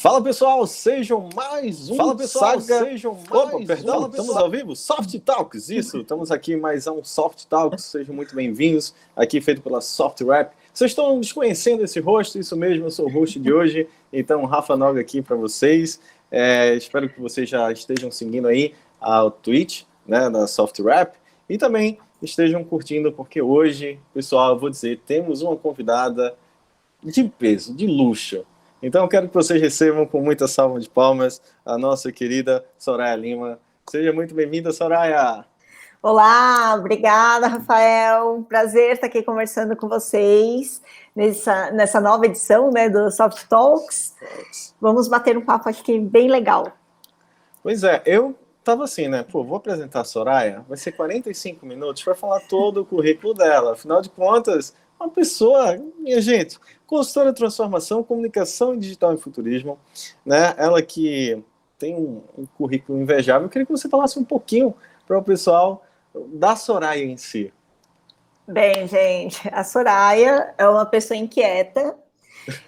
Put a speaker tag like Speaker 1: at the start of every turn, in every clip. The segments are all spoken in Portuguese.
Speaker 1: Fala pessoal, sejam mais um estamos ao vivo, Soft Talks, isso, estamos aqui mais um Soft Talks, sejam muito bem-vindos, aqui feito pela Soft Rap. Vocês estão desconhecendo esse rosto, isso mesmo, eu sou o host de hoje, então Rafa Noga aqui para vocês, espero que vocês já estejam seguindo aí ao Twitch, né, da Soft Rap, e também estejam curtindo, porque hoje, pessoal, eu vou dizer, temos uma convidada de peso, de luxo. Então, eu quero que vocês recebam com muita salva de palmas a nossa querida Soraya Lima. Seja muito bem-vinda, Soraya!
Speaker 2: Olá, obrigada, Rafael. Prazer estar aqui conversando com vocês nessa nova edição, né, do Soft Talks. Vamos bater um papo, acho que bem legal.
Speaker 1: Pois é, eu tava assim, né? Vou apresentar a Soraya, vai ser 45 minutos para falar todo o currículo dela. Afinal de contas, uma pessoa, minha gente, consultora de transformação, comunicação digital e futurismo, né? Ela que tem um currículo invejável. Eu queria que você falasse um pouquinho para o pessoal da Soraya em si.
Speaker 2: Bem, gente, a Soraya é uma pessoa inquieta,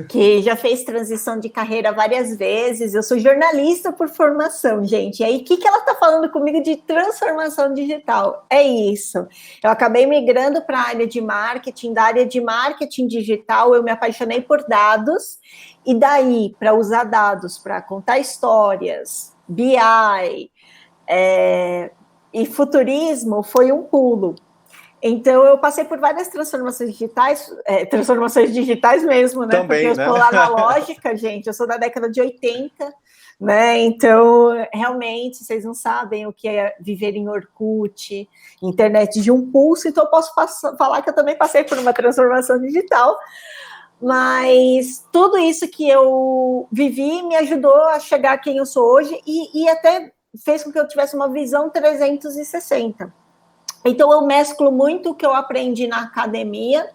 Speaker 2: que já fez transição de carreira várias vezes. Eu sou jornalista por formação, gente. E aí, o que ela está falando comigo de transformação digital? É isso. Eu acabei migrando para a área de marketing. Da área de marketing digital, eu me apaixonei por dados. E daí, para usar dados para contar histórias, BI e futurismo, foi um pulo. Então, eu passei por várias transformações digitais mesmo, né?
Speaker 1: Também,
Speaker 2: porque eu sou analógica, gente, eu sou da década de 80, né? Então, realmente, vocês não sabem o que é viver em Orkut, internet de um pulso, então eu posso falar que eu também passei por uma transformação digital, mas tudo isso que eu vivi me ajudou a chegar a quem eu sou hoje e até fez com que eu tivesse uma visão 360. Então, eu mesclo muito o que eu aprendi na academia,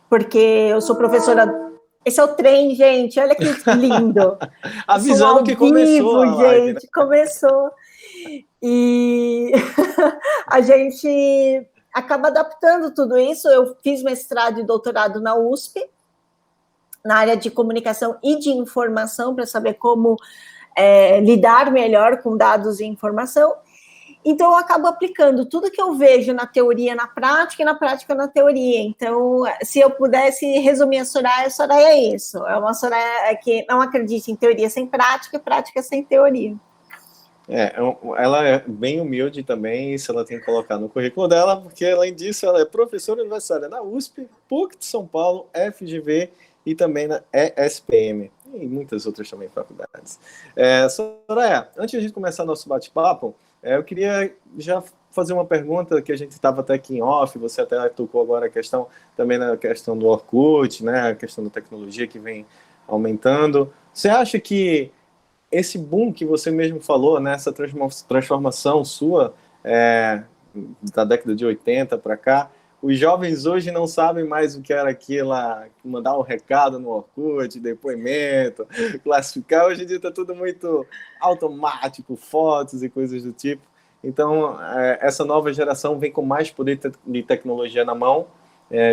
Speaker 2: porque eu sou professora... Esse é o trem, gente, olha que lindo.
Speaker 1: Avisando que começou a live,
Speaker 2: gente, né? Começou. E a gente acaba adaptando tudo isso. Eu fiz mestrado e doutorado na USP, na área de comunicação e de informação, para saber como lidar melhor com dados e informação. Então, eu acabo aplicando tudo que eu vejo na teoria, na prática, e na prática, na teoria. Então, se eu pudesse resumir a Soraya é isso. É uma Soraya que não acredita em teoria sem prática e prática sem teoria.
Speaker 1: Ela é bem humilde também, isso ela tem que colocar no currículo dela, porque, além disso, ela é professora universitária na USP, PUC de São Paulo, FGV e também na ESPM, e muitas outras também faculdades. Soraya, antes de começar nosso bate-papo, eu queria já fazer uma pergunta que a gente estava até aqui em off, você até tocou agora a questão, também na questão do Orkut, né, a questão da tecnologia que vem aumentando. Você acha que esse boom que você mesmo falou, né, essa transformação sua da década de 80 para cá, os jovens hoje não sabem mais o que era aquilo, mandar um recado no Orkut, depoimento, classificar. Hoje em dia está tudo muito automático, fotos e coisas do tipo. Então, essa nova geração vem com mais poder de tecnologia na mão,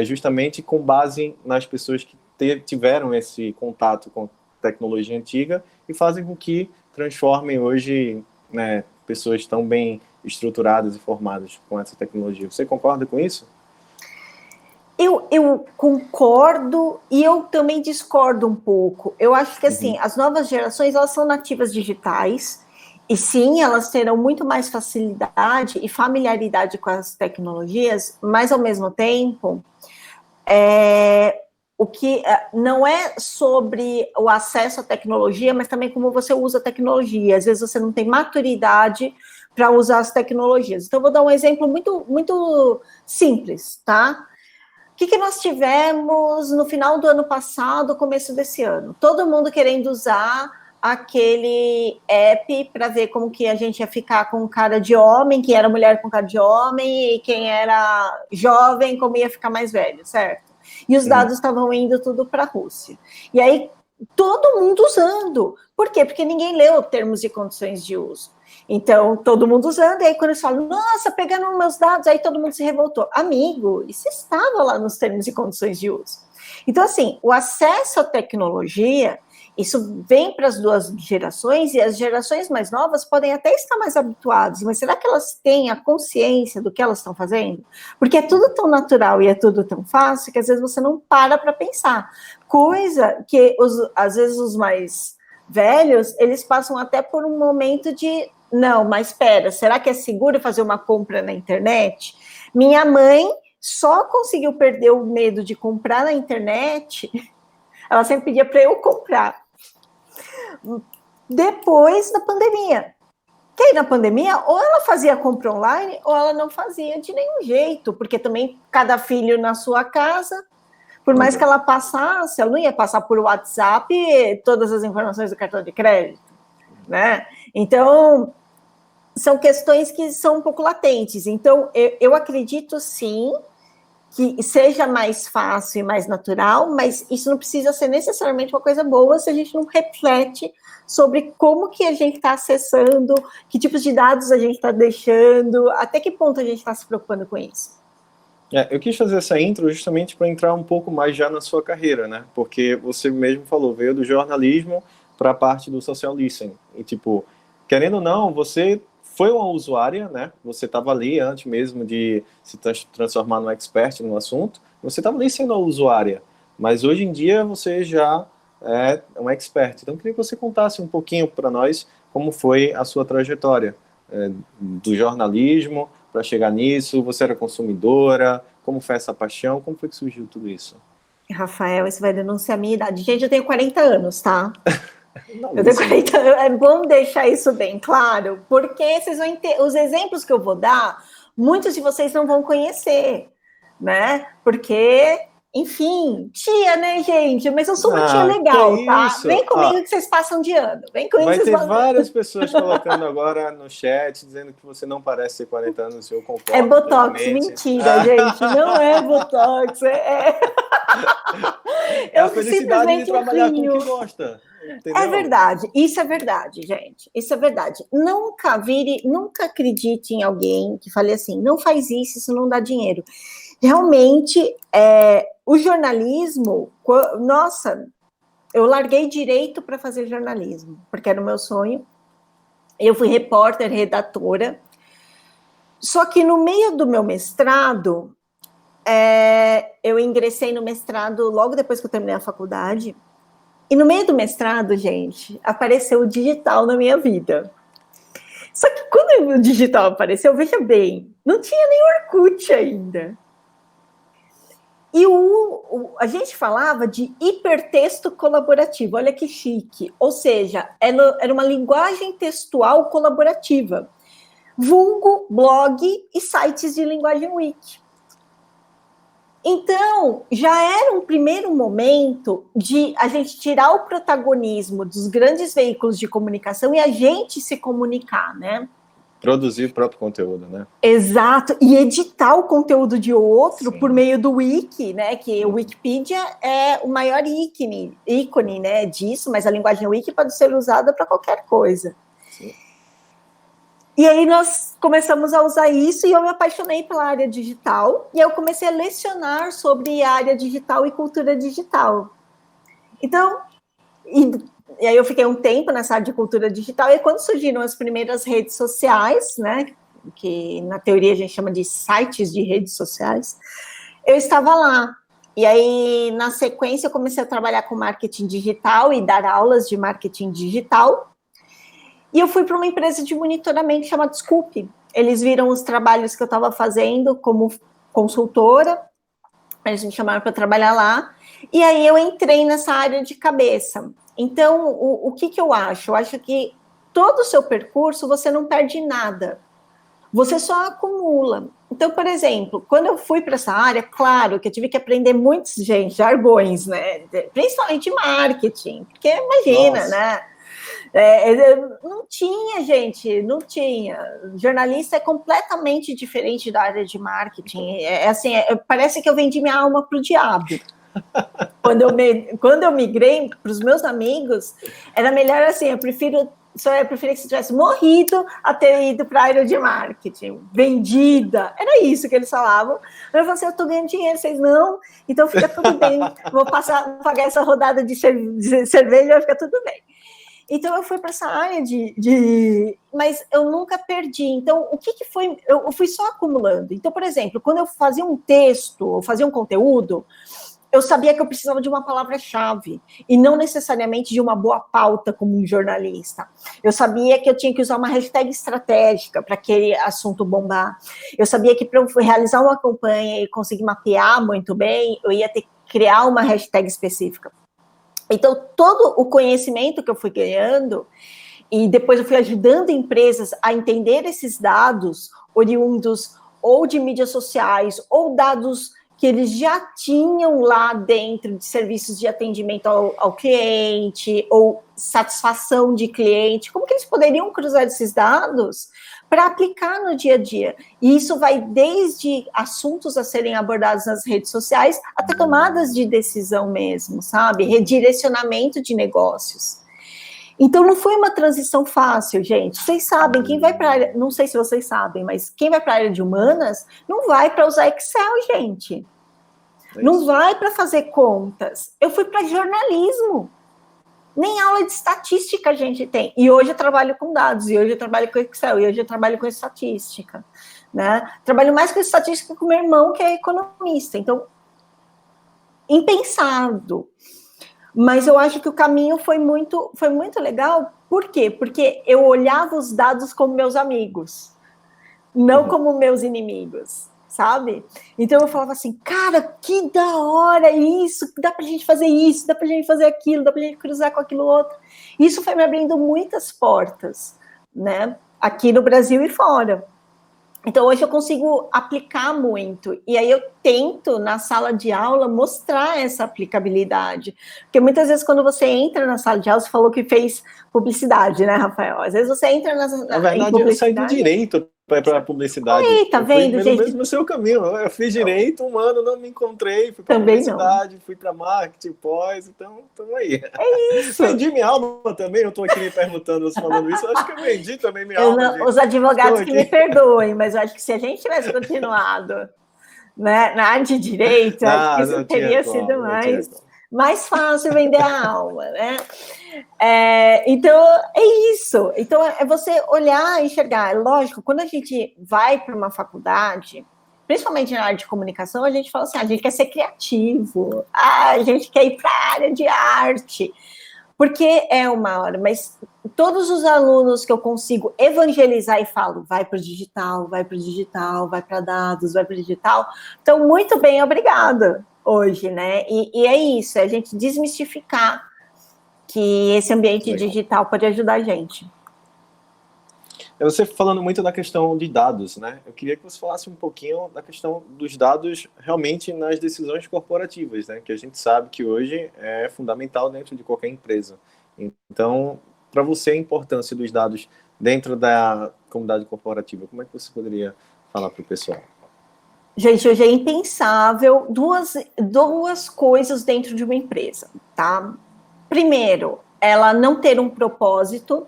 Speaker 1: justamente com base nas pessoas que tiveram esse contato com tecnologia antiga e fazem com que transformem hoje, né, pessoas tão bem estruturadas e formadas com essa tecnologia. Você concorda com isso?
Speaker 2: Eu concordo e eu também discordo um pouco. Eu acho que, assim, as novas gerações, elas são nativas digitais e, sim, elas terão muito mais facilidade e familiaridade com as tecnologias, mas, ao mesmo tempo, o que não é sobre o acesso à tecnologia, mas também como você usa a tecnologia. Às vezes, você não tem maturidade para usar as tecnologias. Então, eu vou dar um exemplo muito, muito simples, tá? O que nós tivemos no final do ano passado, começo desse ano? Todo mundo querendo usar aquele app para ver como que a gente ia ficar com cara de homem, quem era mulher com cara de homem, e quem era jovem, como ia ficar mais velho, certo? E os dados estavam indo tudo para a Rússia. E aí, todo mundo usando. Por quê? Porque ninguém leu termos e condições de uso. Então, todo mundo usando, e aí quando eles falam, nossa, pegando meus dados, aí todo mundo se revoltou. Amigo, isso estava lá nos termos e condições de uso. Então, assim, o acesso à tecnologia, Isso vem para as duas gerações, e as gerações mais novas podem até estar mais habituadas, mas será que elas têm a consciência do que elas estão fazendo? Porque é tudo tão natural e é tudo tão fácil que às vezes você não para pensar. Coisa que, às vezes, os mais velhos, eles passam até por um momento de, não, mas espera, será que é seguro fazer uma compra na internet? Minha mãe só conseguiu perder o medo de comprar na internet, ela sempre pedia para eu comprar, depois da pandemia. Que aí na pandemia, ou ela fazia compra online, ou ela não fazia de nenhum jeito, porque também cada filho na sua casa, por mais que ela passasse, ela não ia passar por WhatsApp todas as informações do cartão de crédito, né? Então, são questões que são um pouco latentes. Então, eu acredito, sim, que seja mais fácil e mais natural, mas isso não precisa ser necessariamente uma coisa boa se a gente não reflete sobre como que a gente está acessando, que tipos de dados a gente está deixando, até que ponto a gente está se preocupando com isso.
Speaker 1: Eu quis fazer essa intro justamente para entrar um pouco mais já na sua carreira, né? Porque você mesmo falou, veio do jornalismo para a parte do social listening. E, tipo, querendo ou não, você foi uma usuária, né? Você estava ali antes mesmo de se transformar num expert no assunto. Você estava ali sendo uma usuária. Mas hoje em dia você já é um expert. Então, eu queria que você contasse um pouquinho para nós como foi a sua trajetória do jornalismo para chegar nisso. Você era consumidora? Como foi essa paixão? Como foi que surgiu tudo isso?
Speaker 2: Rafael, isso vai denunciar a minha idade. Gente, eu tenho 40 anos, tá?
Speaker 1: Não,
Speaker 2: eu tenho 40 anos. É bom deixar isso bem claro, porque vocês vão os exemplos que eu vou dar, muitos de vocês não vão conhecer, né? Porque, enfim, tia, né, gente? Mas eu sou uma tia legal, tá?
Speaker 1: Isso?
Speaker 2: Vem comigo que vocês passam de ano. Vem comigo
Speaker 1: vai
Speaker 2: que vocês
Speaker 1: ter várias pessoas colocando agora no chat, dizendo que você não parece ter 40 anos, eu concordo.
Speaker 2: É Botox, mentira, gente. Não é Botox,
Speaker 1: é a felicidade de trabalhar com o que gosta. Entendeu?
Speaker 2: É verdade, isso é verdade, gente. Isso é verdade. Nunca acredite em alguém que fale assim, não faz isso não dá dinheiro. Realmente, o jornalismo, nossa, eu larguei direito para fazer jornalismo, porque era o meu sonho. Eu fui repórter, redatora. Só que no meio do meu mestrado, eu ingressei no mestrado logo depois que eu terminei a faculdade. E no meio do mestrado, gente, apareceu o digital na minha vida. Só que quando o digital apareceu, veja bem, não tinha nem Orkut ainda. E a gente falava de hipertexto colaborativo, olha que chique. Ou seja, era uma linguagem textual colaborativa. Vulgo, blog e sites de linguagem wiki. Então, já era um primeiro momento de a gente tirar o protagonismo dos grandes veículos de comunicação e a gente se comunicar, né?
Speaker 1: Produzir o próprio conteúdo, né?
Speaker 2: Exato, e editar o conteúdo de outro
Speaker 1: Sim.
Speaker 2: por meio do wiki, né? Que o Wikipedia é o maior ícone, né, disso, mas a linguagem wiki pode ser usada para qualquer coisa.
Speaker 1: Sim.
Speaker 2: E aí nós começamos a usar isso e eu me apaixonei pela área digital e eu comecei a lecionar sobre a área digital e cultura digital. Então, e aí eu fiquei um tempo nessa área de cultura digital e quando surgiram as primeiras redes sociais, né, que na teoria a gente chama de sites de redes sociais, eu estava lá. E aí, na sequência, eu comecei a trabalhar com marketing digital e dar aulas de marketing digital. E eu fui para uma empresa de monitoramento chamada Scoop. Eles viram os trabalhos que eu estava fazendo como consultora, eles me chamaram para trabalhar lá, e aí eu entrei nessa área de cabeça. Então, o que eu acho? Eu acho que todo o seu percurso, você não perde nada, você só acumula. Então, por exemplo, quando eu fui para essa área, claro que eu tive que aprender muitos, jargões, né? Principalmente marketing, porque imagina,
Speaker 1: Nossa.
Speaker 2: né? Não tinha, gente, não tinha. Jornalista é completamente diferente da área de marketing. Parece que eu vendi minha alma para o diabo. Quando eu migrei para os meus amigos, era melhor assim, eu prefiro Só eu preferia que você tivesse morrido a ter ido para a área de marketing, vendida. Era isso que eles falavam. Eu falei assim, eu estou ganhando dinheiro, vocês não, então fica tudo bem. Vou pagar essa rodada de cerveja, vai ficar tudo bem. Então, eu fui para essa área mas eu nunca perdi. Então, o que foi? Eu fui só acumulando. Então, por exemplo, quando eu fazia um texto, ou fazia um conteúdo, eu sabia que eu precisava de uma palavra-chave, e não necessariamente de uma boa pauta como um jornalista. Eu sabia que eu tinha que usar uma hashtag estratégica para aquele assunto bombar. Eu sabia que para eu realizar uma campanha e conseguir mapear muito bem, eu ia ter que criar uma hashtag específica. Então, todo o conhecimento que eu fui ganhando, e depois eu fui ajudando empresas a entender esses dados oriundos ou de mídias sociais, ou dados que eles já tinham lá dentro de serviços de atendimento ao cliente, ou satisfação de cliente, como que eles poderiam cruzar esses dados para aplicar no dia a dia? E isso vai desde assuntos a serem abordados nas redes sociais até tomadas de decisão mesmo, sabe? Redirecionamento de negócios. Então, não foi uma transição fácil, gente. Vocês sabem, quem vai para a área, não sei se vocês sabem, mas quem vai para a área de humanas não vai para usar Excel, gente. Não vai para fazer contas. Eu fui para jornalismo. Nem aula de estatística a gente tem. E hoje eu trabalho com dados, e hoje eu trabalho com Excel, e hoje eu trabalho com estatística. Né? Trabalho mais com estatística com meu irmão, que é economista. Então, impensado. Mas eu acho que o caminho foi muito legal. Por quê? Porque eu olhava os dados como meus amigos, não como meus inimigos, sabe? Então eu falava assim, cara, que da hora isso, dá pra gente fazer isso, dá pra gente fazer aquilo, dá pra gente cruzar com aquilo outro. Isso foi me abrindo muitas portas, né? Aqui no Brasil e fora. Então, hoje eu consigo aplicar muito, e aí eu tento, na sala de aula, mostrar essa aplicabilidade, porque muitas vezes quando você entra na sala de aula, você falou que fez publicidade, né, Rafael? Às vezes você entra
Speaker 1: na verdade, eu saí do direito para publicidade.
Speaker 2: Aí, tá vendo, gente?
Speaker 1: Mesmo o seu caminho, eu fiz direito, um ano não me encontrei, fui para publicidade, fui para marketing, pós, então, estamos aí.
Speaker 2: É isso.
Speaker 1: Vendi minha alma também, eu estou aqui me perguntando, você falando isso, eu acho que eu vendi também minha alma.
Speaker 2: Os advogados que me perdoem, mas eu acho que se a gente tivesse continuado, né, na área de direito, acho que isso teria sido mais fácil vender a alma, né? Então, é isso. Então, é você olhar e enxergar. Lógico, quando a gente vai para uma faculdade, principalmente na área de comunicação, a gente fala assim, a gente quer ser criativo, a gente quer ir para a área de arte, porque é uma hora, mas todos os alunos que eu consigo evangelizar e falo, vai para o digital, vai para o digital, vai para dados, vai para o digital, estão muito bem, obrigada, hoje, né? E é isso, é a gente desmistificar que esse ambiente digital pode ajudar a gente.
Speaker 1: Você falando muito da questão de dados, né? Eu queria que você falasse um pouquinho da questão dos dados realmente nas decisões corporativas, né? Que a gente sabe que hoje é fundamental dentro de qualquer empresa. Então, para você, a importância dos dados dentro da comunidade corporativa, como é que você poderia falar para o pessoal?
Speaker 2: Gente, hoje é impensável duas coisas dentro de uma empresa, tá? Primeiro, ela não ter um propósito.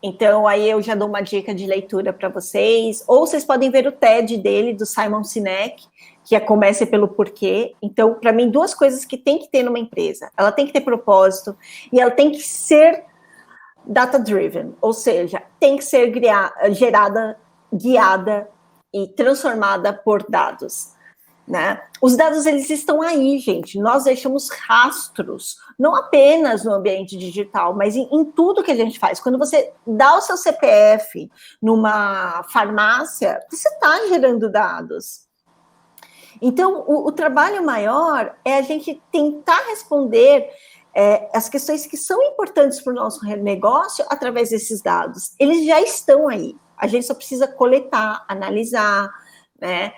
Speaker 2: Então, aí eu já dou uma dica de leitura para vocês, ou vocês podem ver o TED dele, do Simon Sinek, que é Comece pelo Porquê. Então, para mim, duas coisas que tem que ter numa empresa. Ela tem que ter propósito e ela tem que ser data-driven, ou seja, tem que ser gerada, guiada e transformada por dados. Né? Os dados, eles estão aí, gente. Nós deixamos rastros, não apenas no ambiente digital, mas em tudo que a gente faz. Quando você dá o seu CPF numa farmácia, você está gerando dados. Então, o trabalho maior é a gente tentar responder as questões que são importantes para o nosso negócio através desses dados. Eles já estão aí. A gente só precisa coletar, analisar, né?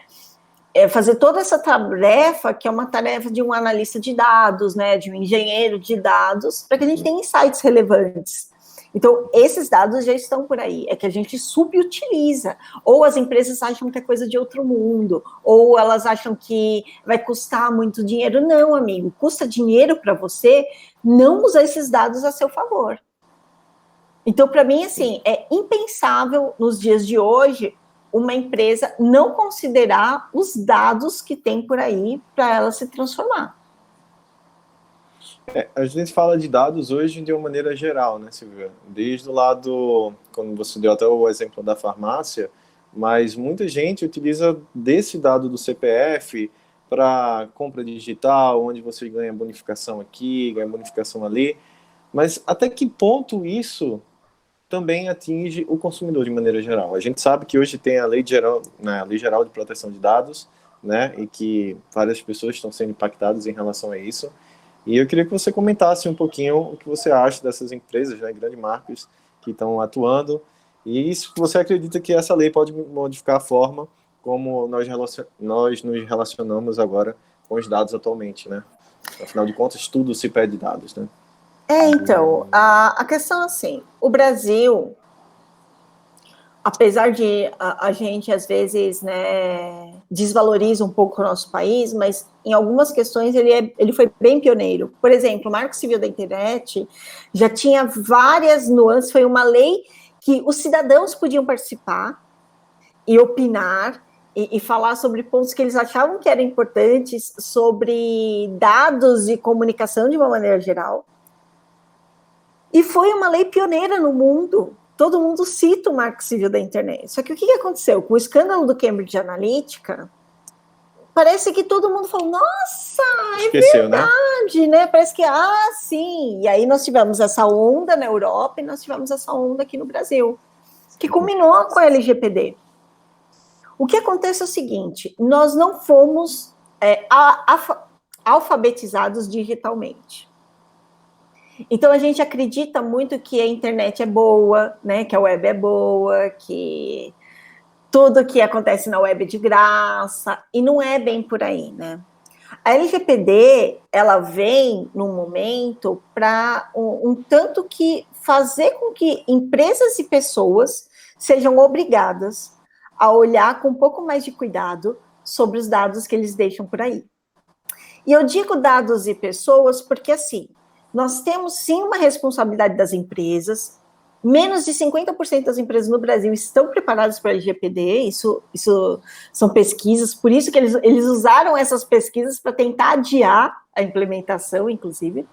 Speaker 2: Fazer toda essa tarefa, que é uma tarefa de um analista de dados, né, de um engenheiro de dados, para que a gente tenha insights relevantes. Então, esses dados já estão por aí, é que a gente subutiliza, ou as empresas acham que é coisa de outro mundo, ou elas acham que vai custar muito dinheiro. Não, amigo, custa dinheiro para você não usar esses dados a seu favor. Então, para mim, assim, é impensável nos dias de hoje uma empresa não considerar os dados que tem por aí para ela se transformar.
Speaker 1: A gente fala de dados hoje de uma maneira geral, né, Silvia? Desde o lado, quando você deu até o exemplo da farmácia, mas muita gente utiliza desse dado do CPF para compra digital, onde você ganha bonificação aqui, ganha bonificação ali. Mas até que ponto isso também atinge o consumidor de maneira geral? A gente sabe que hoje tem a Lei Geral, né, a Lei Geral de Proteção de Dados, né, e que várias pessoas estão sendo impactadas em relação a isso. E eu queria que você comentasse um pouquinho o que você acha dessas empresas, né, grandes marcas que estão atuando, e se você acredita que essa lei pode modificar a forma como nós nos relacionamos agora com os dados atualmente, né? Afinal de contas, tudo se pede dados, né?
Speaker 2: Então, a questão é assim, o Brasil, apesar de a gente, às vezes, né, desvaloriza um pouco o nosso país, mas em algumas questões ele foi bem pioneiro. Por exemplo, o Marco Civil da Internet já tinha várias nuances, foi uma lei que os cidadãos podiam participar e opinar, e falar sobre pontos que eles achavam que eram importantes, sobre dados e comunicação de uma maneira geral. E foi uma lei pioneira no mundo. Todo mundo cita o Marco Civil da Internet. Só que o que aconteceu? Com o escândalo do Cambridge Analytica, parece que todo mundo falou, nossa,
Speaker 1: esqueceu,
Speaker 2: verdade, né? Parece que, sim. E aí nós tivemos essa onda na Europa e nós tivemos essa onda aqui no Brasil, que culminou com a LGPD. O que acontece é o seguinte, nós não fomos alfabetizados digitalmente. Então, a gente acredita muito que a internet é boa, né, que a web é boa, que tudo que acontece na web é de graça, e não é bem por aí, né? A LGPD, ela vem num momento para um tanto que fazer com que empresas e pessoas sejam obrigadas a olhar com um pouco mais de cuidado sobre os dados que eles deixam por aí. E eu digo dados e pessoas porque, assim, nós temos sim uma responsabilidade das empresas. Menos de 50% das empresas no Brasil estão preparadas para a LGPD, isso são pesquisas, por isso que eles usaram essas pesquisas para tentar adiar a implementação, inclusive.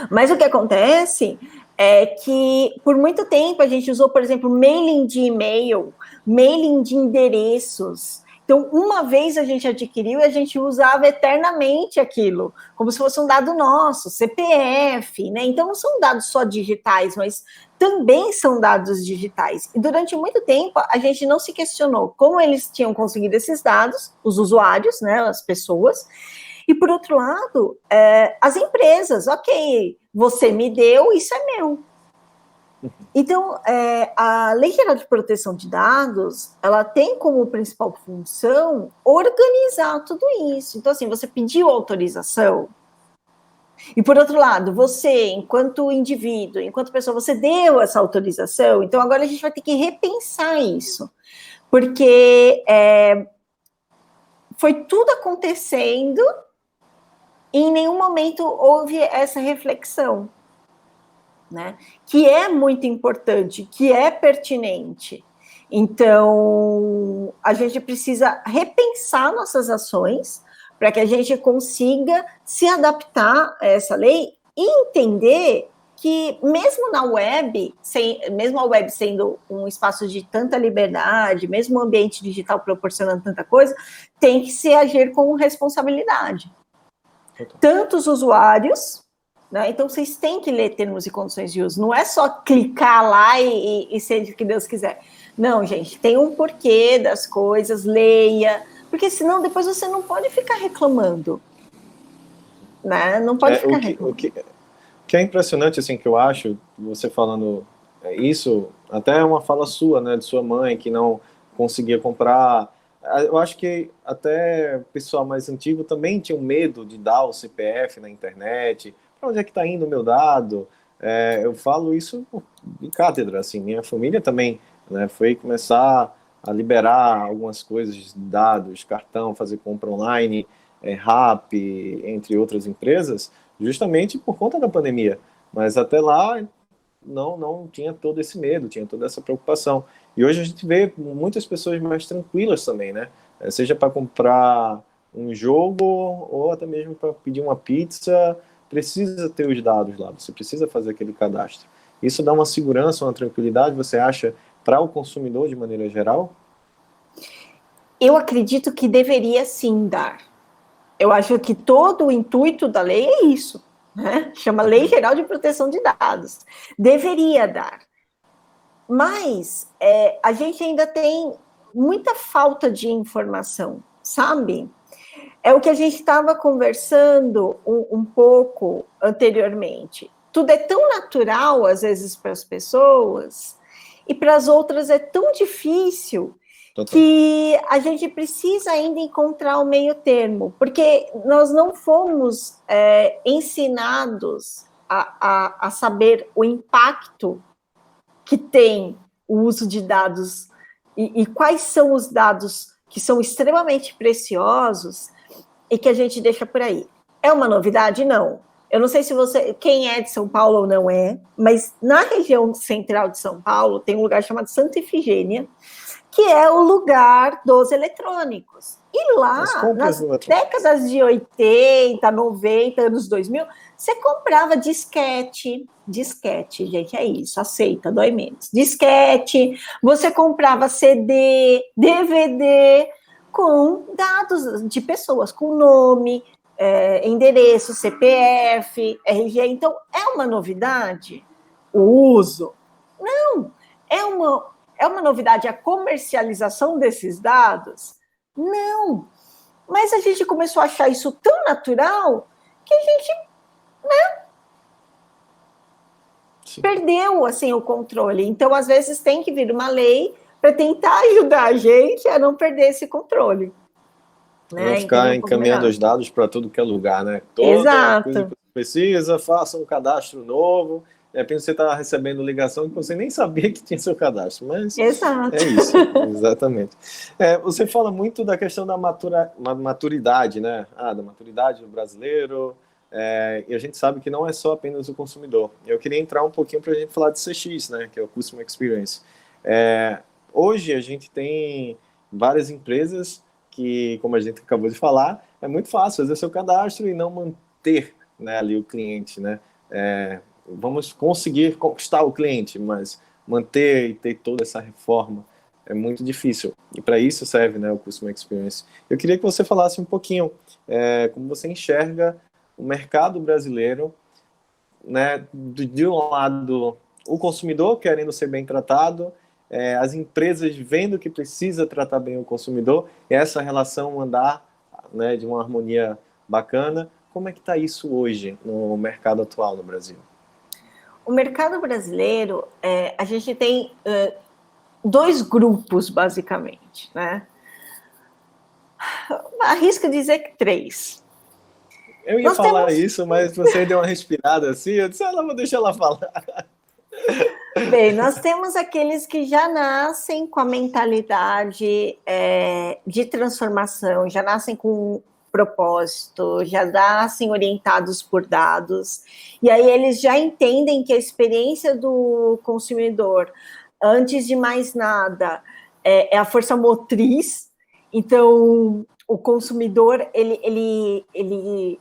Speaker 2: Mas o que acontece é que, por muito tempo, a gente usou, por exemplo, mailing de e-mail, mailing de endereços. Então, uma vez a gente adquiriu e a gente usava eternamente aquilo, como se fosse um dado nosso, CPF, né? Então, não são dados só digitais, mas também são dados digitais. E durante muito tempo, a gente não se questionou como eles tinham conseguido esses dados, os usuários, né, as pessoas. E, por outro lado, as empresas, ok, você me deu, isso é meu. Então, a Lei Geral de Proteção de Dados, ela tem como principal função organizar tudo isso. Então, assim, você pediu autorização, e, por outro lado, você, enquanto indivíduo, enquanto pessoa, você deu essa autorização, então agora a gente vai ter que repensar isso, porque foi tudo acontecendo e em nenhum momento houve essa reflexão, né? Que é muito importante, que é pertinente. Então, a gente precisa repensar nossas ações para que a gente consiga se adaptar a essa lei e entender que mesmo na web, mesmo a web sendo um espaço de tanta liberdade, mesmo o ambiente digital proporcionando tanta coisa, tem que se agir com responsabilidade. Tanto os usuários, né? Então vocês têm que ler termos e condições de uso, não é só clicar lá e seja o que Deus quiser. Não, gente, tem um porquê das coisas, leia, porque senão depois você não pode ficar reclamando, né? Não pode ficar reclamando.
Speaker 1: O que é impressionante, assim, que eu acho, você falando isso, até é uma fala sua, né, de sua mãe, que não conseguia comprar. Eu acho que até o pessoal mais antigo também tinha medo de dar o CPF na internet. Para onde é que está indo o meu dado? Eu falo isso de cátedra, assim, minha família também, né, foi começar a liberar algumas coisas, dados, cartão, fazer compra online, RAP, entre outras empresas, justamente por conta da pandemia. Mas até lá não tinha todo esse medo, tinha toda essa preocupação. E hoje a gente vê muitas pessoas mais tranquilas também, né? Seja para comprar um jogo ou até mesmo para pedir uma pizza, precisa ter os dados lá, você precisa fazer aquele cadastro. Isso dá uma segurança, uma tranquilidade, você acha, para o consumidor de maneira geral?
Speaker 2: Eu acredito que deveria sim dar. Eu acho que todo o intuito da lei é isso, né? Chama Lei Geral de Proteção de Dados. Deveria dar. Mas a gente ainda tem muita falta de informação, sabe? É o que a gente estava conversando um pouco anteriormente. Tudo é tão natural, às vezes, para as pessoas, e para as outras é tão difícil que a gente precisa ainda encontrar o meio termo, porque nós não fomos ensinados a saber o impacto que tem o uso de dados e quais são os dados que são extremamente preciosos e que a gente deixa por aí. É uma novidade? Não. Eu não sei se quem é de São Paulo ou não é, mas na região central de São Paulo tem um lugar chamado Santa Ifigênia, que é o lugar dos eletrônicos. E lá, nas décadas de 80, 90, anos 2000, você comprava disquete, gente, é isso, aceita, dói menos. Disquete, você comprava CD, DVD, com dados de pessoas, com nome, endereço, CPF, RG. Então, é uma novidade o uso? Não, é uma novidade a comercialização desses dados? Não. Mas a gente começou a achar isso tão natural que a gente, né, perdeu assim, o controle. Então, às vezes, tem que vir uma lei para tentar ajudar a gente a não perder esse controle.
Speaker 1: Não ficar encaminhando os dados para tudo que é lugar, né?
Speaker 2: Exato.
Speaker 1: Coisa que você precisa, faça um cadastro novo. De repente você está recebendo ligação que você nem sabia que tinha seu cadastro, mas
Speaker 2: exato.
Speaker 1: É isso, exatamente. Você fala muito da questão da maturidade, né? Da maturidade do brasileiro, e a gente sabe que não é só apenas o consumidor. Eu queria entrar um pouquinho para a gente falar de CX, né? Que é o Customer Experience. Hoje a gente tem várias empresas que, como a gente acabou de falar, é muito fácil fazer seu cadastro e não manter, né, ali o cliente, né? Vamos conseguir conquistar o cliente, mas manter e ter toda essa reforma é muito difícil. E para isso serve, né, o Customer Experience. Eu queria que você falasse um pouquinho como você enxerga o mercado brasileiro, né, de um lado, o consumidor querendo ser bem tratado, as empresas vendo que precisa tratar bem o consumidor, e essa relação andar, né, de uma harmonia bacana. Como é que está isso hoje no mercado atual no Brasil?
Speaker 2: O mercado brasileiro, a gente tem dois grupos, basicamente, né? Arrisco dizer que 3.
Speaker 1: Eu ia falar isso, mas você deu uma respirada assim, eu disse, vou deixar ela falar.
Speaker 2: Bem, nós temos aqueles que já nascem com a mentalidade de transformação, já nascem com propósito, já nascem orientados por dados, e aí eles já entendem que a experiência do consumidor, antes de mais nada, é a força motriz. Então, o consumidor, ele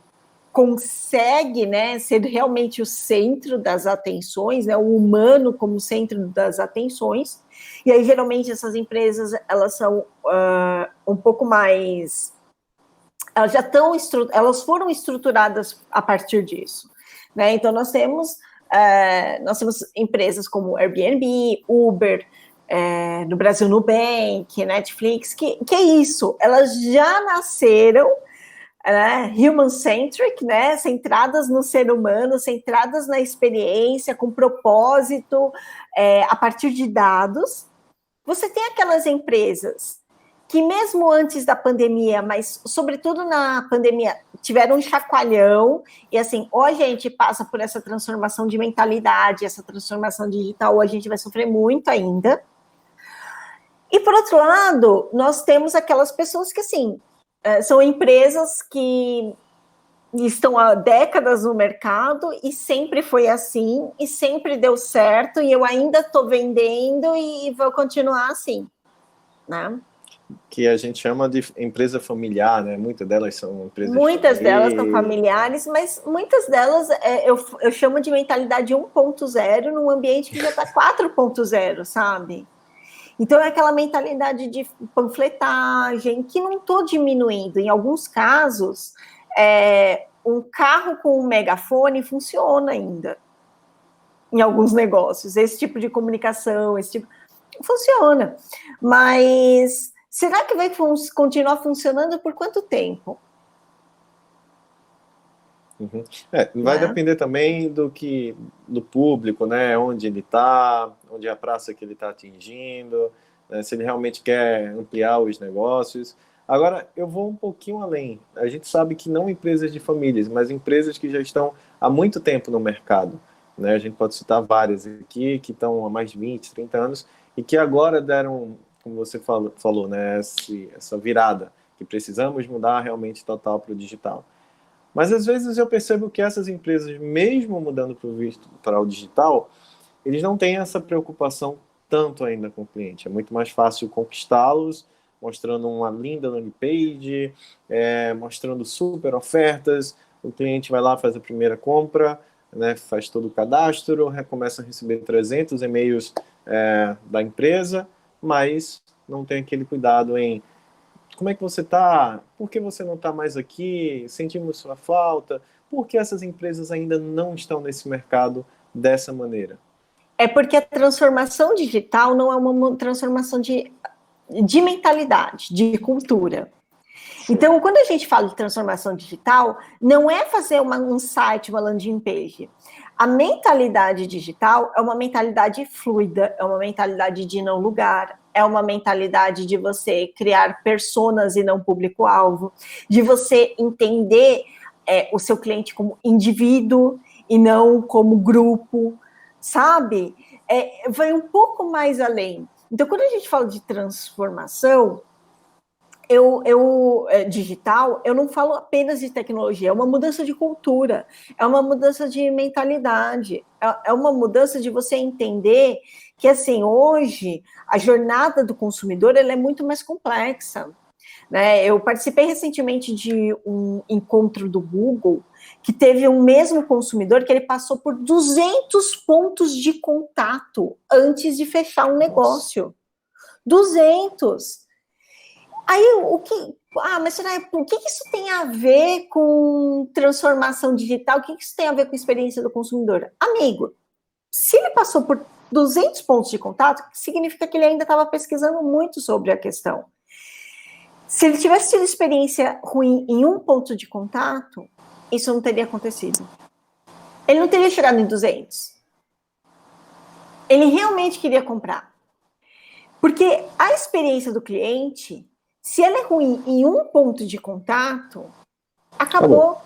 Speaker 2: consegue, né, ser realmente o centro das atenções, né, o humano como centro das atenções, e aí geralmente essas empresas, elas são um pouco mais, elas foram estruturadas a partir disso, né? Então nós temos empresas como Airbnb, Uber, no Brasil Nubank, Netflix, que é isso, elas já nasceram human-centric, né, centradas no ser humano, centradas na experiência, com propósito, a partir de dados. Você tem aquelas empresas que mesmo antes da pandemia, mas sobretudo na pandemia, tiveram um chacoalhão, e assim, ou a gente passa por essa transformação de mentalidade, essa transformação digital, ou a gente vai sofrer muito ainda. E por outro lado, nós temos aquelas pessoas que, assim, são empresas que estão há décadas no mercado e sempre foi assim, e sempre deu certo, e eu ainda estou vendendo e vou continuar assim, né?
Speaker 1: Que a gente chama de empresa familiar, né? Muitas delas são empresas de
Speaker 2: Muitas delas são
Speaker 1: família.
Speaker 2: familiares, mas muitas delas eu chamo de mentalidade 1.0 num ambiente que já está 4.0, sabe? Então é aquela mentalidade de panfletagem que não estou diminuindo. Em alguns casos, um carro com um megafone funciona ainda em alguns negócios. Esse tipo de comunicação, funciona. Mas será que vai continuar funcionando por quanto tempo?
Speaker 1: Uhum. Vai depender também do público, né? Onde ele está, onde é a praça que ele está atingindo, né? Se ele realmente quer ampliar os negócios. Agora, eu vou um pouquinho além. A gente sabe que não empresas de famílias, mas empresas que já estão há muito tempo no mercado, né? A gente pode citar várias aqui que estão há mais de 20, 30 anos e que agora deram, como você falou, né? Essa virada, que precisamos mudar realmente total para o digital. Mas às vezes eu percebo que essas empresas, mesmo mudando para o digital, eles não têm essa preocupação tanto ainda com o cliente. É muito mais fácil conquistá-los, mostrando uma linda landing page, mostrando super ofertas. O cliente vai lá, faz a primeira compra, né, faz todo o cadastro, começa a receber 300 e-mails da empresa, mas não tem aquele cuidado em como é que você está? Por que você não está mais aqui? Sentimos sua falta. Por que essas empresas ainda não estão nesse mercado dessa maneira?
Speaker 2: É porque a transformação digital não é uma transformação de mentalidade, de cultura. Então, quando a gente fala de transformação digital, não é fazer um site, uma landing page. A mentalidade digital é uma mentalidade fluida, é uma mentalidade de não lugar, é uma mentalidade de você criar personas e não público-alvo, de você entender o seu cliente como indivíduo e não como grupo, sabe? Vai um pouco mais além. Então, quando a gente fala de transformação, digital, eu não falo apenas de tecnologia, é uma mudança de cultura, é uma mudança de mentalidade, é uma mudança de você entender que, assim, hoje, a jornada do consumidor, ela é muito mais complexa, né? Eu participei recentemente de um encontro do Google, que teve um mesmo consumidor que ele passou por 200 pontos de contato antes de fechar um negócio. 200! Aí, mas será, o que isso tem a ver com transformação digital? O que isso tem a ver com a experiência do consumidor? Amigo, se ele passou por 200 pontos de contato, significa que ele ainda estava pesquisando muito sobre a questão. Se ele tivesse tido experiência ruim em um ponto de contato, isso não teria acontecido. Ele não teria chegado em 200. Ele realmente queria comprar. Porque a experiência do cliente, se ela é ruim em um ponto de contato, acabou.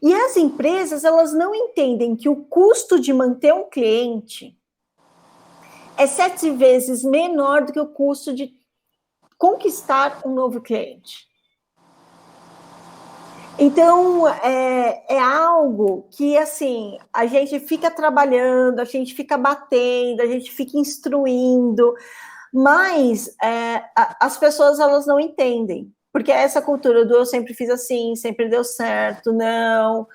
Speaker 2: E as empresas, elas não entendem que o custo de manter um cliente é 7 vezes menor do que o custo de conquistar um novo cliente. Então, é algo que, assim, a gente fica trabalhando, a gente fica batendo, a gente fica instruindo, mas as pessoas, elas não entendem, porque essa cultura do eu sempre fiz assim, sempre deu certo, não,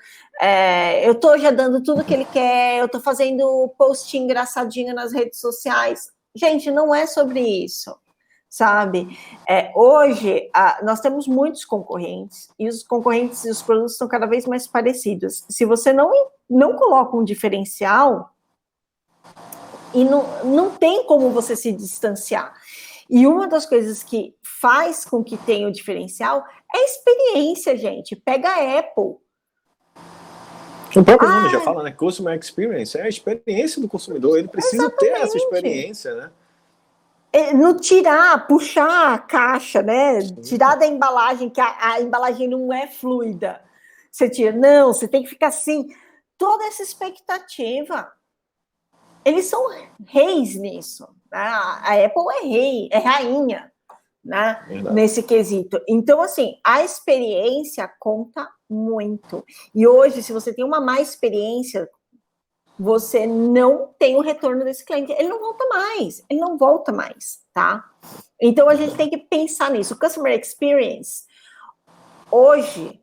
Speaker 2: eu tô já dando tudo que ele quer, eu tô fazendo post engraçadinho nas redes sociais. Gente, não é sobre isso, sabe? Hoje, nós temos muitos concorrentes, e os concorrentes e os produtos são cada vez mais parecidos. Se você não coloca um diferencial, e não tem como você se distanciar. E uma das coisas que faz com que tenha o diferencial é a experiência, gente. Pega a Apple.
Speaker 1: O próprio nome já fala, né? Customer Experience. É a experiência do consumidor. Ele precisa
Speaker 2: Exatamente.
Speaker 1: ter essa experiência, né?
Speaker 2: No puxar a caixa, né? Tirar da embalagem, que a embalagem não é fluida. Você tira, não, você tem que ficar assim. Toda essa expectativa. Eles são reis nisso. A Apple é rei, é rainha, né?
Speaker 1: Verdade.
Speaker 2: Nesse quesito. Então, assim, a experiência conta muito. E hoje, se você tem uma má experiência, você não tem o retorno desse cliente. Ele não volta mais. Ele não volta mais, tá? Então, a gente tem que pensar nisso. O customer experience, hoje,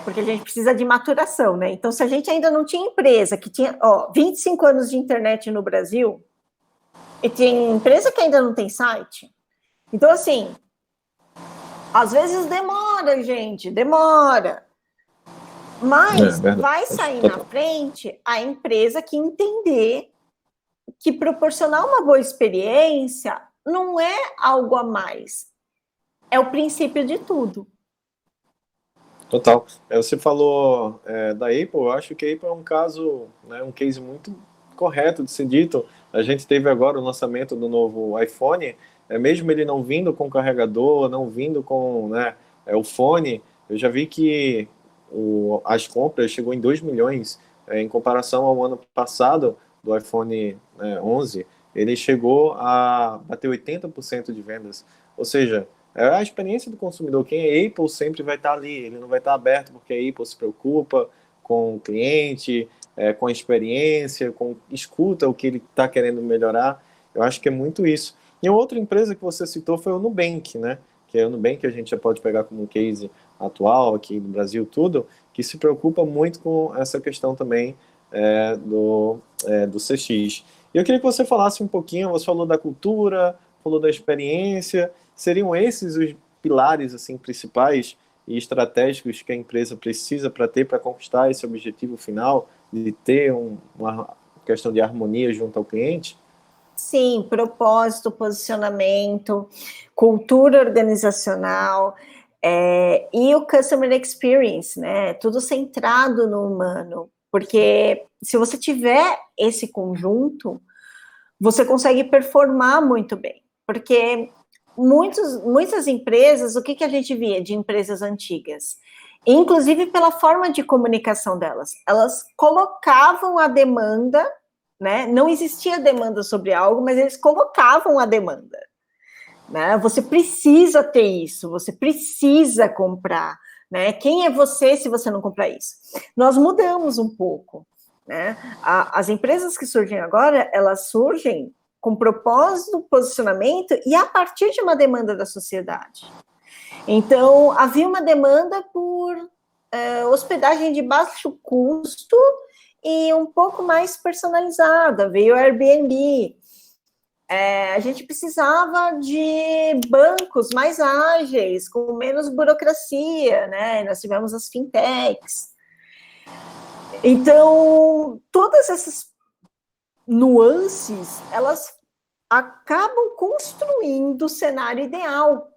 Speaker 2: porque a gente precisa de maturação, né? Então, se a gente ainda não tinha empresa que tinha 25 anos de internet no Brasil, e tem empresa que ainda não tem site, então, assim, às vezes demora, gente, demora. Mas vai sair na frente a empresa que entender que proporcionar uma boa experiência não é algo a mais, é o princípio de tudo.
Speaker 1: Total. Você falou da Apple, eu acho que a Apple é um caso, né, um case muito correto de ser dito. A gente teve agora o lançamento do novo iPhone, mesmo ele não vindo com carregador, não vindo com, né, o fone, eu já vi que as compras chegou em 2 milhões, em comparação ao ano passado do iPhone 11, ele chegou a bater 80% de vendas. Ou seja, é a experiência do consumidor. Quem é Apple sempre vai estar ali, ele não vai estar aberto porque a Apple se preocupa com o cliente, com a experiência, escuta o que ele está querendo melhorar. Eu acho que é muito isso. E outra empresa que você citou foi o Nubank, né? Que é o Nubank, a gente já pode pegar como um case atual aqui no Brasil, tudo, que se preocupa muito com essa questão também do CX. E eu queria que você falasse um pouquinho, você falou da cultura, falou da experiência, seriam esses os pilares assim principais e estratégicos que a empresa precisa para conquistar esse objetivo final de ter uma questão de harmonia junto ao cliente?
Speaker 2: Sim, propósito, posicionamento, cultura organizacional e o customer experience, né? Tudo centrado no humano, porque se você tiver esse conjunto, você consegue performar muito bem, porque muitas empresas, o que a gente via de empresas antigas? Inclusive pela forma de comunicação delas, elas colocavam a demanda, né? Não existia demanda sobre algo, mas eles colocavam a demanda, né? Você precisa ter isso, você precisa comprar, né? Quem é você se você não comprar isso? Nós mudamos um pouco, né? As empresas que surgem agora, elas surgem com propósito, posicionamento e a partir de uma demanda da sociedade. Então, havia uma demanda por hospedagem de baixo custo e um pouco mais personalizada, veio o Airbnb. A gente precisava de bancos mais ágeis, com menos burocracia, né? Nós tivemos as fintechs. Então, todas essas nuances, elas acabam construindo o cenário ideal.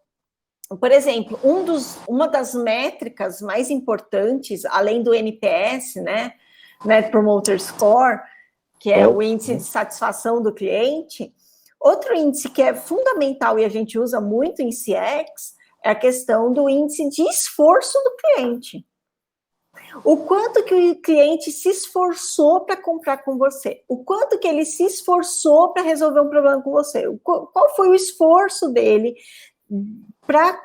Speaker 2: Por exemplo, uma das métricas mais importantes, além do NPS, né, Net Promoter Score, que é o índice de satisfação do cliente, outro índice que é fundamental e a gente usa muito em CX é a questão do índice de esforço do cliente. O quanto que o cliente se esforçou para comprar com você, o quanto que ele se esforçou para resolver um problema com você, qual foi o esforço dele para,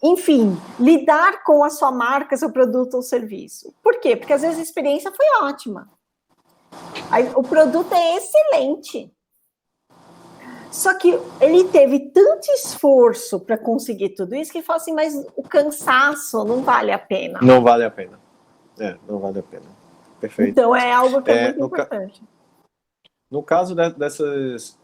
Speaker 2: enfim, lidar com a sua marca, seu produto ou serviço. Por quê? Porque às vezes a experiência foi ótima. O produto é excelente. Só que ele teve tanto esforço para conseguir tudo isso que ele fala assim, mas o cansaço não vale a pena.
Speaker 1: Não vale a pena. Não vale a pena. Perfeito.
Speaker 2: Então é algo que é muito importante.
Speaker 1: No caso dessas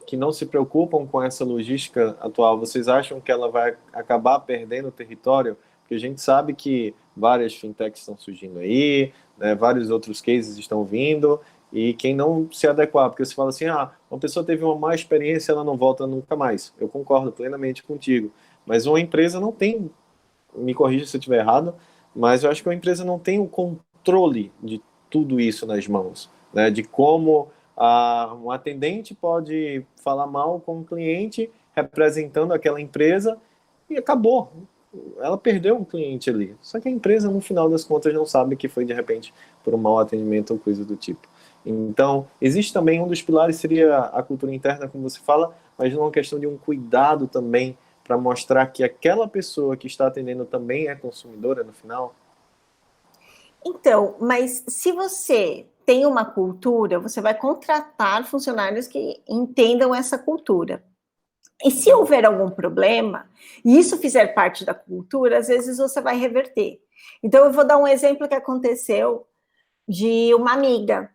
Speaker 1: que não se preocupam com essa logística atual, vocês acham que ela vai acabar perdendo território? Porque a gente sabe que várias fintechs estão surgindo aí, né, vários outros cases estão vindo, e quem não se adequar, porque você fala assim, uma pessoa teve uma má experiência, ela não volta nunca mais. Eu concordo plenamente contigo. Mas uma empresa não tem, me corrija se eu estiver errado, mas eu acho que uma empresa não tem o controle de tudo isso nas mãos, né, de como um atendente pode falar mal com o cliente representando aquela empresa e acabou. Ela perdeu um cliente ali. Só que a empresa, no final das contas, não sabe que foi, de repente, por um mau atendimento ou coisa do tipo. Então, existe também um dos pilares, seria a cultura interna, como você fala, mas não é uma questão de um cuidado também para mostrar que aquela pessoa que está atendendo também é consumidora no final?
Speaker 2: Então, mas se você tem uma cultura, você vai contratar funcionários que entendam essa cultura. E se houver algum problema, e isso fizer parte da cultura, às vezes você vai reverter. Então, eu vou dar um exemplo que aconteceu de uma amiga.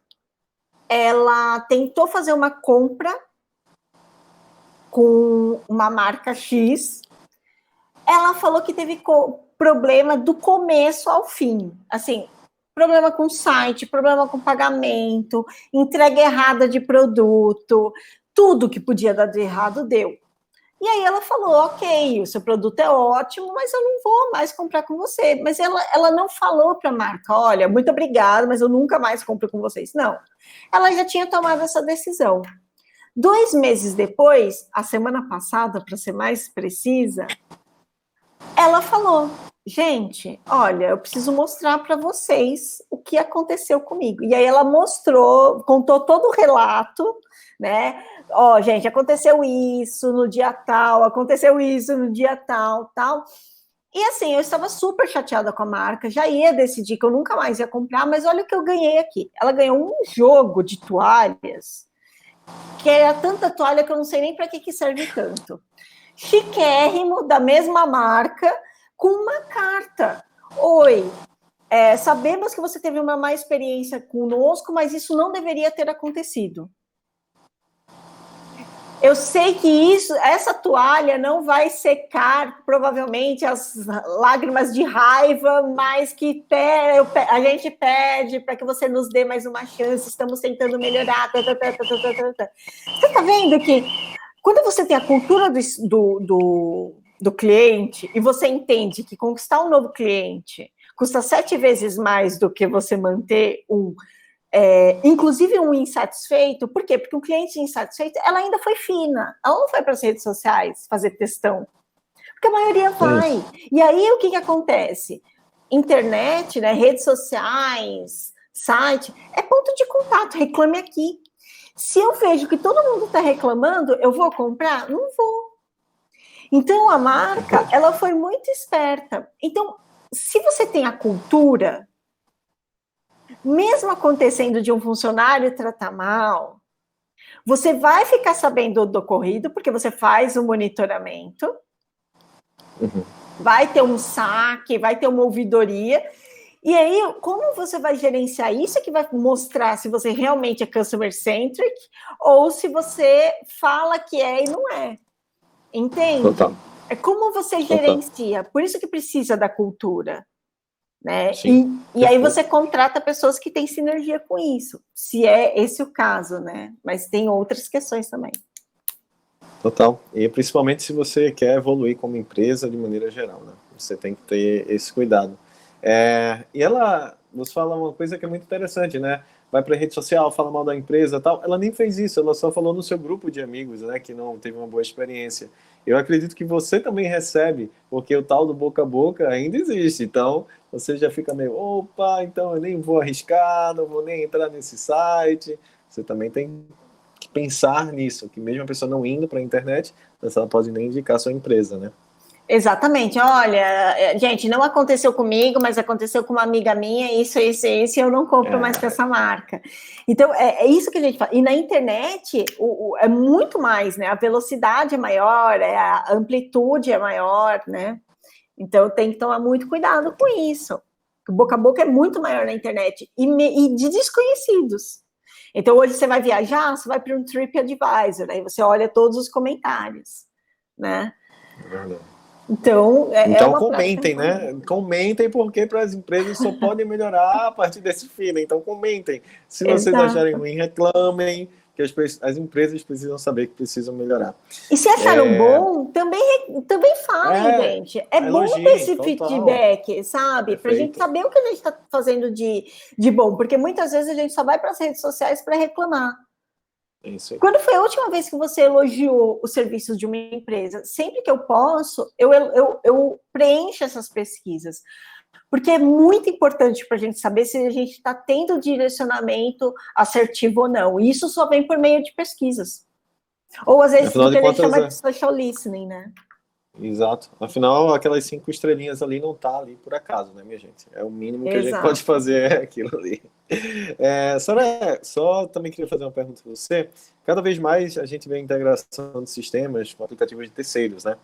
Speaker 2: Ela tentou fazer uma compra com uma marca X. Ela falou que teve problema do começo ao fim. Assim, problema com site, problema com pagamento, entrega errada de produto, tudo que podia dar de errado deu. E aí ela falou, ok, o seu produto é ótimo, mas eu não vou mais comprar com você. Mas ela não falou para a marca, olha, muito obrigada, mas eu nunca mais compro com vocês. Não, ela já tinha tomado essa decisão. 2 meses depois, a semana passada, para ser mais precisa, ela falou, gente, olha, eu preciso mostrar para vocês o que aconteceu comigo. E aí ela mostrou, contou todo o relato, né? Ó, gente, aconteceu isso no dia tal, aconteceu isso no dia tal, tal. E assim, eu estava super chateada com a marca, já ia decidir que eu nunca mais ia comprar, mas olha o que eu ganhei aqui. Ela ganhou um jogo de toalhas, que era tanta toalha que eu não sei nem para que serve tanto. Chiquérrimo, da mesma marca, com uma carta. Oi, sabemos que você teve uma má experiência conosco, mas isso não deveria ter acontecido. Eu sei que essa toalha não vai secar, provavelmente, as lágrimas de raiva, mas que a gente pede para que você nos dê mais uma chance, estamos tentando melhorar. Você está vendo que quando você tem a cultura do cliente e você entende que conquistar um novo cliente custa 7 vezes mais do que você manter inclusive um insatisfeito, por quê? Porque um cliente insatisfeito, ela ainda foi fina, ela não foi para as redes sociais fazer testão, porque a maioria vai. E aí o que acontece? Internet, né, redes sociais, site, é ponto de contato, reclame aqui. Se eu vejo que todo mundo está reclamando, eu vou comprar? Não vou. Então, a marca, ela foi muito esperta. Então, se você tem a cultura, mesmo acontecendo de um funcionário tratar mal, você vai ficar sabendo do ocorrido, porque você faz o monitoramento, vai ter um saque, vai ter uma ouvidoria, e aí, como você vai gerenciar isso é que vai mostrar se você realmente é customer-centric ou se você fala que é e não é. Entende?
Speaker 1: Total.
Speaker 2: É como você gerencia. Por isso que precisa da cultura. Né? E aí você contrata pessoas que têm sinergia com isso, se é esse o caso, né? Mas tem outras questões também.
Speaker 1: Total. E principalmente se você quer evoluir como empresa de maneira geral, né? Você tem que ter esse cuidado. E ela nos fala uma coisa que é muito interessante, né? Vai para a rede social, fala mal da empresa e tal. Ela nem fez isso, ela só falou no seu grupo de amigos, né? Que não teve uma boa experiência. Eu acredito que você também recebe, porque o tal do boca a boca ainda existe. Então, você já fica meio, opa, então eu nem vou arriscar, não vou nem entrar nesse site. Você também tem que pensar nisso, que mesmo a pessoa não indo para a internet, ela pode nem indicar a sua empresa, né?
Speaker 2: Exatamente. Olha, gente, não aconteceu comigo, mas aconteceu com uma amiga minha, isso, e eu não compro mais com essa marca. Então, é isso que a gente fala. E na internet, é muito mais, né? A velocidade é maior, a amplitude é maior, né? Então, tem que tomar muito cuidado com isso. O boca a boca é muito maior na internet e de desconhecidos. Então, hoje você vai viajar, você vai para um TripAdvisor, aí você olha todos os comentários, né? Então
Speaker 1: comentem, né? Comentem, porque para as empresas só podem melhorar a partir desse feeling. Então, comentem. Se vocês acharem ruim, reclamem, que as empresas precisam saber que precisam melhorar.
Speaker 2: E se acharam bom, também falem, gente. É bom ter esse feedback, sabe? Para a gente saber o que a gente está fazendo de bom. Porque muitas vezes a gente só vai para as redes sociais para reclamar.
Speaker 1: Isso aí.
Speaker 2: Quando foi a última vez que você elogiou os serviços de uma empresa? Sempre que eu posso, eu preencho essas pesquisas. Porque é muito importante para a gente saber se a gente está tendo direcionamento assertivo ou não. E isso só vem por meio de pesquisas. Ou às vezes do que a gente chama de social listening, né?
Speaker 1: Exato. Afinal, aquelas 5 estrelinhas ali não tá ali por acaso, né, minha gente? É o mínimo que a gente
Speaker 2: Exato.
Speaker 1: pode fazer é aquilo ali. Soraya, só também queria fazer uma pergunta para você. Cada vez mais a gente vê a integração de sistemas com aplicativos de terceiros, né?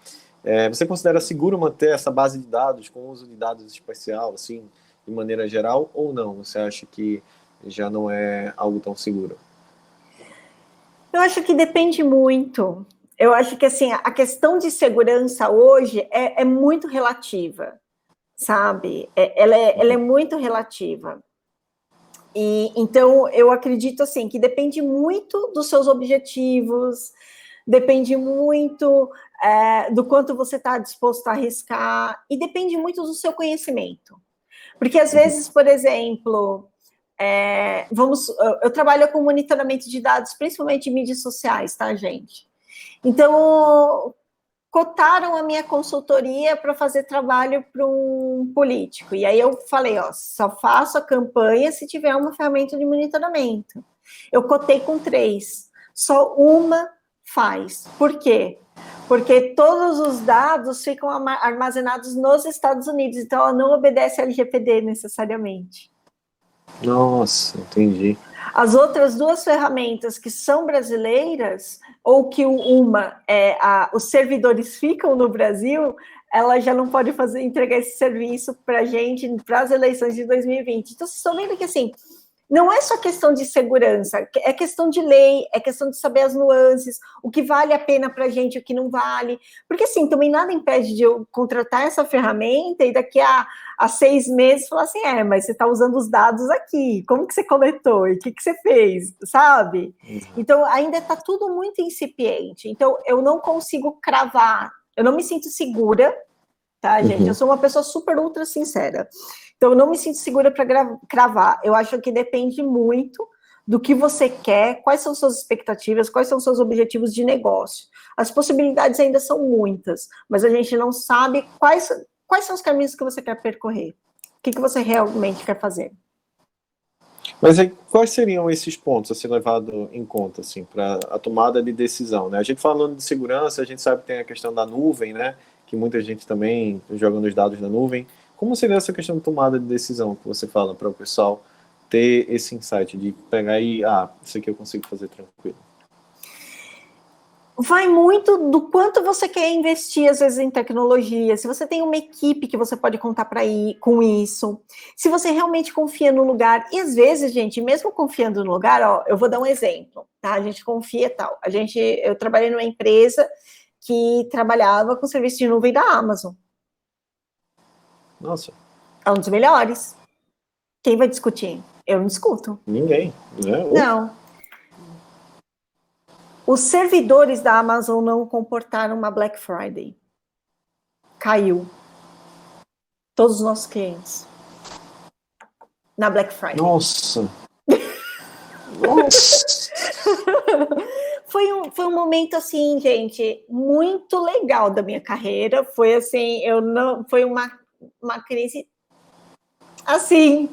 Speaker 1: Você considera seguro manter essa base de dados com uso de dados espacial, assim, de maneira geral, ou não? Você acha que já não é algo tão seguro?
Speaker 2: Eu acho que depende muito. Eu acho que, assim, a questão de segurança hoje é muito relativa, sabe? Ela é muito relativa. E, então, eu acredito, assim, que depende muito dos seus objetivos, depende muito do quanto você está disposto a arriscar, e depende muito do seu conhecimento. Porque, às vezes, por exemplo, eu trabalho com monitoramento de dados, principalmente em mídias sociais, tá, gente? Então, cotaram a minha consultoria para fazer trabalho para um político. E aí eu falei, ó, só faço a campanha se tiver uma ferramenta de monitoramento. Eu cotei com 3, só uma faz. Por quê? Porque todos os dados ficam armazenados nos Estados Unidos, então ela não obedece ao LGPD necessariamente.
Speaker 1: Nossa, entendi.
Speaker 2: As outras 2 ferramentas que são brasileiras, ou que os servidores ficam no Brasil, ela já não pode entregar esse serviço para a gente para as eleições de 2020. Então, vocês estão vendo que, assim, não é só questão de segurança, é questão de lei, é questão de saber as nuances, o que vale a pena para a gente, o que não vale. Porque, assim, também nada impede de eu contratar essa ferramenta e daqui a 6 meses falar assim, mas você está usando os dados aqui, como que você coletou? E o que você fez? Sabe? Então, ainda está tudo muito incipiente. Então, eu não consigo cravar, eu não me sinto segura, tá, gente? Eu sou uma pessoa super ultra sincera. Então, eu não me sinto segura para cravar. Eu acho que depende muito do que você quer, quais são suas expectativas, quais são seus objetivos de negócio. As possibilidades ainda são muitas, mas a gente não sabe quais são os caminhos que você quer percorrer. O que você realmente quer fazer.
Speaker 1: Mas aí, quais seriam esses pontos a ser levado em conta, assim, para a tomada de decisão, né? A gente falando de segurança, a gente sabe que tem a questão da nuvem, né? Que muita gente também joga nos dados na nuvem. Como seria essa questão de tomada de decisão que você fala para o pessoal ter esse insight de pegar e, isso aqui eu consigo fazer tranquilo?
Speaker 2: Vai muito do quanto você quer investir, às vezes, em tecnologia. Se você tem uma equipe que você pode contar com isso. Se você realmente confia no lugar. E, às vezes, gente, mesmo confiando no lugar, eu vou dar um exemplo, tá? A gente confia e tal. Eu trabalhei numa empresa que trabalhava com serviço de nuvem da Amazon.
Speaker 1: Nossa.
Speaker 2: É um dos melhores. Quem vai discutir? Eu não discuto.
Speaker 1: Ninguém, né?
Speaker 2: Não. Os servidores da Amazon não comportaram uma Black Friday. Caiu. Todos os nossos clientes. Na Black Friday.
Speaker 1: Nossa. Nossa.
Speaker 2: Foi um momento, assim, gente, muito legal da minha carreira. Foi assim, foi uma crise, assim,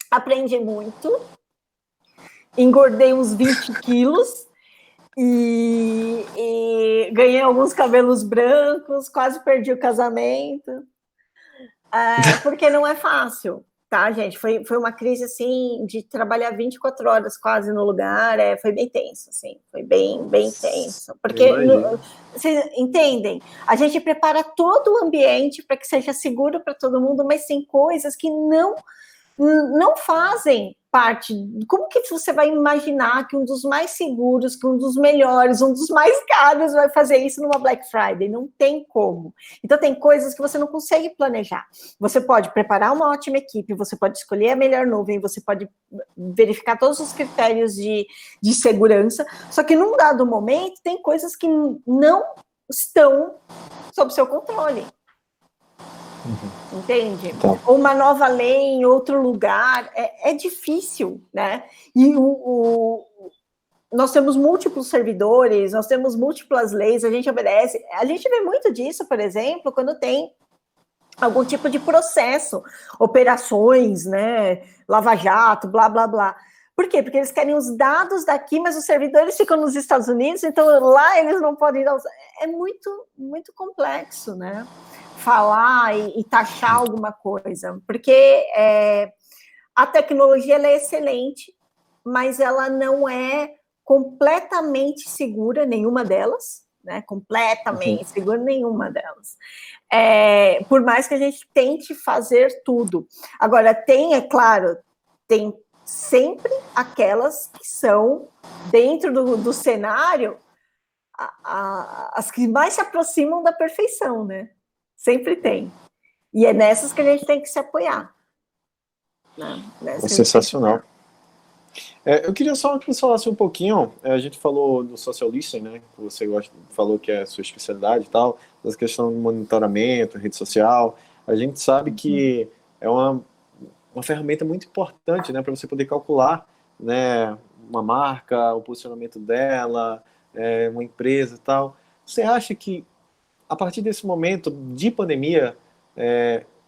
Speaker 2: aprendi muito, engordei uns 20 quilos e ganhei alguns cabelos brancos, quase perdi o casamento, porque não é fácil. Tá, gente? Foi uma crise, assim, de trabalhar 24 horas quase no lugar, foi bem tenso, assim, foi bem tenso. Porque, vocês entendem? A gente prepara todo o ambiente para que seja seguro para todo mundo, mas tem coisas que não fazem parte. Como que você vai imaginar que um dos mais seguros, que um dos melhores, um dos mais caros vai fazer isso numa Black Friday? Não tem como. Então, tem coisas que você não consegue planejar. Você pode preparar uma ótima equipe, você pode escolher a melhor nuvem, você pode verificar todos os critérios de segurança, só que num dado momento tem coisas que não estão sob seu controle. Entende?
Speaker 1: Tá.
Speaker 2: Uma nova lei em outro lugar, é difícil, né? E nós temos múltiplos servidores, nós temos múltiplas leis, a gente obedece. A gente vê muito disso, por exemplo, quando tem algum tipo de processo, operações, né? Lava Jato, blá, blá, blá. Por quê? Porque eles querem os dados daqui, mas os servidores ficam nos Estados Unidos, então lá eles não podem dar. É muito, muito complexo, né? Falar e taxar alguma coisa, porque a tecnologia ela é excelente, mas ela não é completamente segura, nenhuma delas, né? Completamente segura, nenhuma delas. Por mais que a gente tente fazer tudo. Agora, é claro, tem sempre aquelas que são, dentro do cenário, as que mais se aproximam da perfeição, né? Sempre tem. E é nessas que a gente tem que se apoiar. Né?
Speaker 1: É sensacional. Eu queria só que você falasse um pouquinho, a gente falou do social listening, né, que você falou que é a sua especialidade e tal, das questões de monitoramento, rede social. A gente sabe que é uma ferramenta muito importante, né, para você poder calcular, né, uma marca, o posicionamento dela, uma empresa e tal. Você acha que, a partir desse momento de pandemia,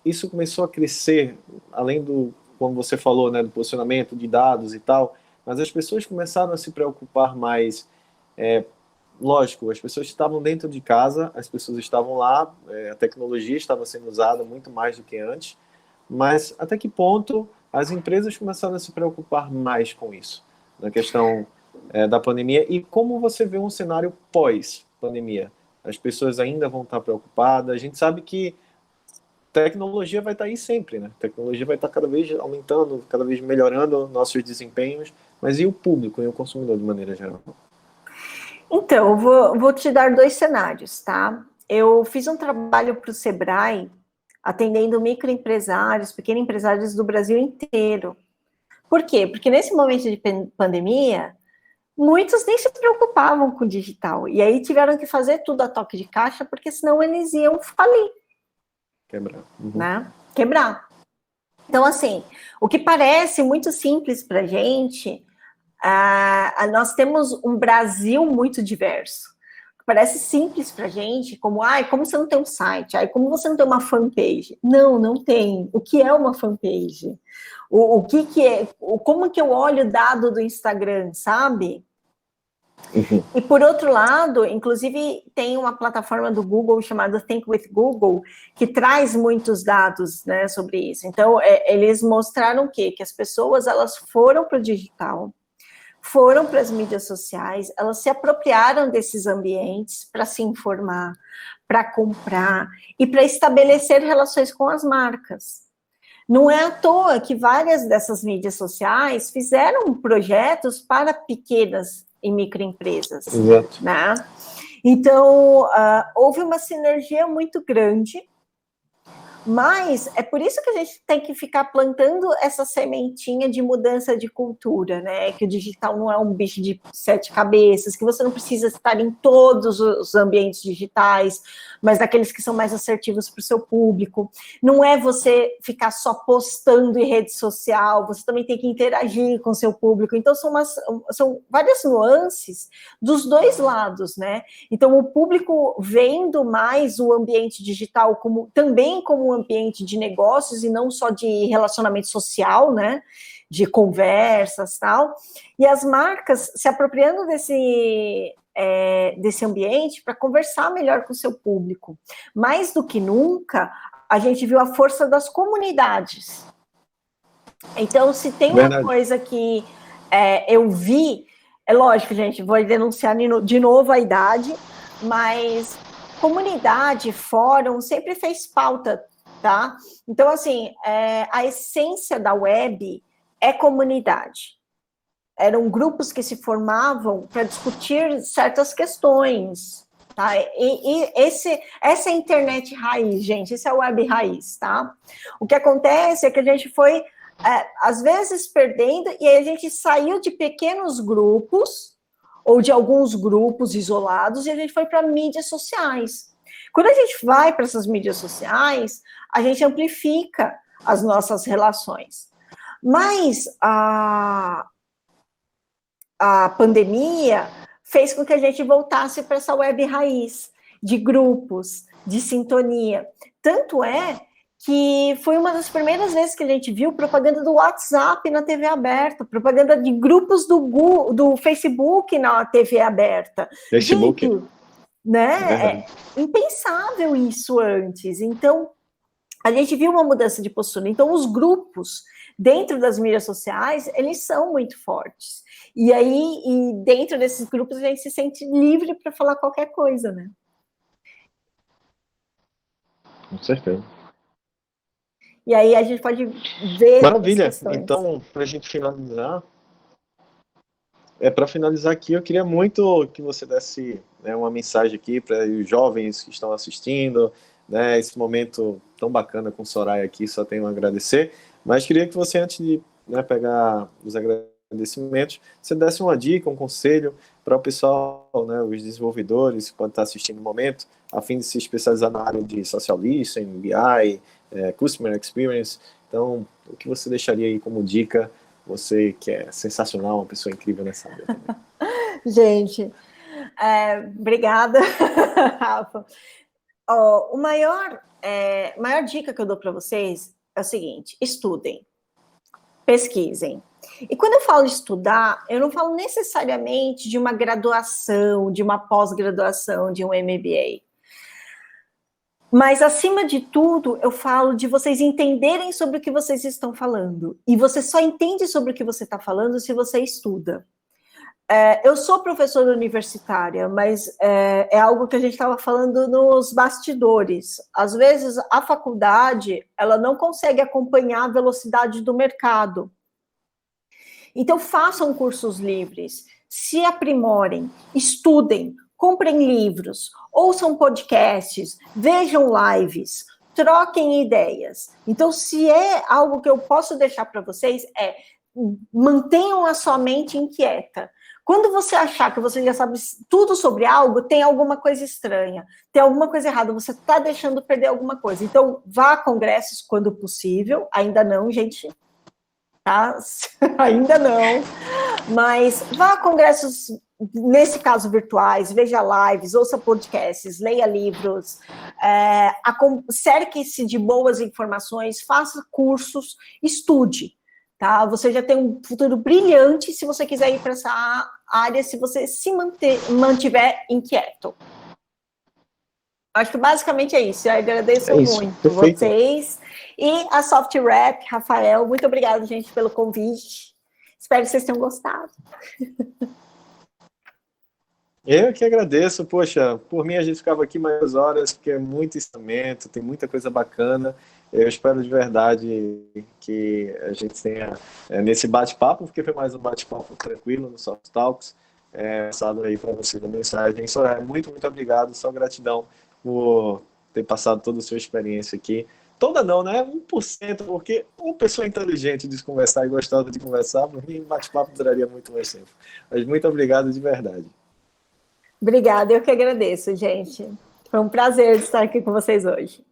Speaker 1: isso começou a crescer, além do, como você falou, né, do posicionamento de dados e tal, mas as pessoas começaram a se preocupar mais, lógico, as pessoas estavam dentro de casa, as pessoas estavam lá, a tecnologia estava sendo usada muito mais do que antes, mas até que ponto as empresas começaram a se preocupar mais com isso, na questão da pandemia, e como você vê um cenário pós-pandemia? As pessoas ainda vão estar preocupadas, a gente sabe que tecnologia vai estar aí sempre, né? Tecnologia vai estar cada vez aumentando, cada vez melhorando nossos desempenhos, mas e o público e o consumidor de maneira geral?
Speaker 2: Então, eu vou te dar 2 cenários, tá? Eu fiz um trabalho para o Sebrae, atendendo microempresários, pequenos empresários do Brasil inteiro. Por quê? Porque nesse momento de pandemia, muitos nem se preocupavam com o digital, e aí tiveram que fazer tudo a toque de caixa, porque senão eles iam falir.
Speaker 1: Quebrar.
Speaker 2: Né? Quebrar. Então, assim, o que parece muito simples para a gente, nós temos um Brasil muito diverso. Parece simples para a gente, como, como você não tem um site? Como você não tem uma fanpage? Não, não tem. O que é uma fanpage? O que é? Como que eu olho o dado do Instagram, sabe? E por outro lado, inclusive tem uma plataforma do Google chamada Think with Google, que traz muitos dados, né, sobre isso. Então, eles mostraram o quê? Que as pessoas, elas foram para o digital, foram para as mídias sociais, elas se apropriaram desses ambientes para se informar, para comprar e para estabelecer relações com as marcas. Não é à toa que várias dessas mídias sociais fizeram projetos para pequenas e microempresas.
Speaker 1: Exato.
Speaker 2: Né? Então, houve uma sinergia muito grande, mas é por isso que a gente tem que ficar plantando essa sementinha de mudança de cultura, né? Que o digital não é um bicho de 7 cabeças, que você não precisa estar em todos os ambientes digitais, mas daqueles que são mais assertivos para o seu público. Não é você ficar só postando em rede social, você também tem que interagir com o seu público. Então, são várias nuances dos 2 lados, né? Então, o público vendo mais o ambiente digital também como um ambiente de negócios e não só de relacionamento social, né? De conversas e tal. E as marcas se apropriando desse ambiente para conversar melhor com o seu público. Mais do que nunca, a gente viu a força das comunidades. Então, se tem uma coisa que eu vi, é lógico, gente, vou denunciar de novo a idade, mas comunidade, fórum, sempre fez pauta, tá? Então, assim, a essência da web é comunidade. Eram grupos que se formavam para discutir certas questões, tá? E essa é a internet raiz, gente, esse é o web raiz, tá? O que acontece é que a gente foi, às vezes, perdendo, e aí a gente saiu de pequenos grupos, ou de alguns grupos isolados, e a gente foi para mídias sociais. Quando a gente vai para essas mídias sociais, a gente amplifica as nossas relações. Mas a pandemia fez com que a gente voltasse para essa web raiz, de grupos, de sintonia. Tanto é que foi uma das primeiras vezes que a gente viu propaganda do WhatsApp na TV aberta, propaganda de grupos do Facebook na TV aberta.
Speaker 1: Facebook.
Speaker 2: Gente, né? É impensável isso antes. Então, a gente viu uma mudança de postura. Então, os grupos dentro das mídias sociais, eles são muito fortes. E aí, dentro desses grupos, a gente se sente livre para falar qualquer coisa, né?
Speaker 1: Com certeza.
Speaker 2: E aí a gente pode ver.
Speaker 1: Maravilha. Então, para a gente finalizar, aqui, eu queria muito que você desse, né, uma mensagem aqui para os jovens que estão assistindo, né, esse momento tão bacana com Soraya aqui, só tenho a agradecer. Mas queria que você, antes de, né, pegar os agradecimentos, você desse uma dica, um conselho para o pessoal, né, os desenvolvedores que podem estar assistindo no momento, a fim de se especializar na área de social listening, BI, Customer Experience. Então, o que você deixaria aí como dica, você que é sensacional, uma pessoa incrível nessa área também?
Speaker 2: Gente, obrigada, Rafa. O maior dica que eu dou para vocês é o seguinte: estudem, pesquisem. E quando eu falo estudar, eu não falo necessariamente de uma graduação, de uma pós-graduação, de um MBA. Mas, acima de tudo, eu falo de vocês entenderem sobre o que vocês estão falando. E você só entende sobre o que você está falando se você estuda. Eu sou professora universitária, mas é algo que a gente estava falando nos bastidores. Às vezes, a faculdade, ela não consegue acompanhar a velocidade do mercado. Então, façam cursos livres, se aprimorem, estudem, comprem livros, ouçam podcasts, vejam lives, troquem ideias. Então, se é algo que eu posso deixar para vocês, mantenham a sua mente inquieta. Quando você achar que você já sabe tudo sobre algo, tem alguma coisa estranha, tem alguma coisa errada, você está deixando perder alguma coisa. Então, vá a congressos quando possível, ainda não, gente, tá? Ainda não, mas vá a congressos, nesse caso virtuais, veja lives, ouça podcasts, leia livros, cerque-se de boas informações, faça cursos, estude, tá? Você já tem um futuro brilhante se você quiser ir para essa área, se você se mantiver inquieto. Acho que basicamente é isso. Eu agradeço muito
Speaker 1: perfeito.
Speaker 2: Vocês e a SoftWrap, Rafael. Muito obrigada, gente, pelo convite. Espero que vocês tenham gostado.
Speaker 1: Eu que agradeço. Poxa, por mim a gente ficava aqui mais horas, porque é muito ensinamento, tem muita coisa bacana. Eu espero de verdade que a gente tenha nesse bate-papo, porque foi mais um bate-papo tranquilo no Soft Talks, passado aí para vocês a mensagem. Muito, muito obrigado, só gratidão por ter passado toda a sua experiência aqui. Toda não, né? 1%, porque uma pessoa inteligente de conversar e gostava de conversar, por mim, bate-papo duraria muito mais tempo. Mas muito obrigado de verdade.
Speaker 2: Obrigada, eu que agradeço, gente. Foi um prazer estar aqui com vocês hoje.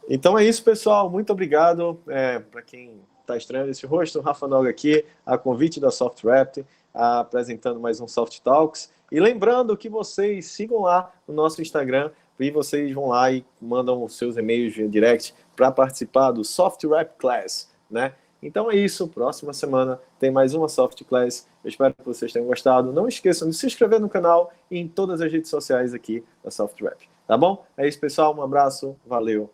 Speaker 1: Então é isso, pessoal. Muito obrigado. Para quem está estranhando esse rosto, Rafa Noga aqui, a convite da SoftWrap, apresentando mais um Soft Talks. E lembrando que vocês sigam lá no nosso Instagram e vocês vão lá e mandam os seus e-mails via direct para participar do SoftWrap Class, né? Então é isso. Próxima semana tem mais uma Soft Class. Eu espero que vocês tenham gostado. Não esqueçam de se inscrever no canal e em todas as redes sociais aqui da SoftWrap. Tá bom? É isso, pessoal. Um abraço. Valeu.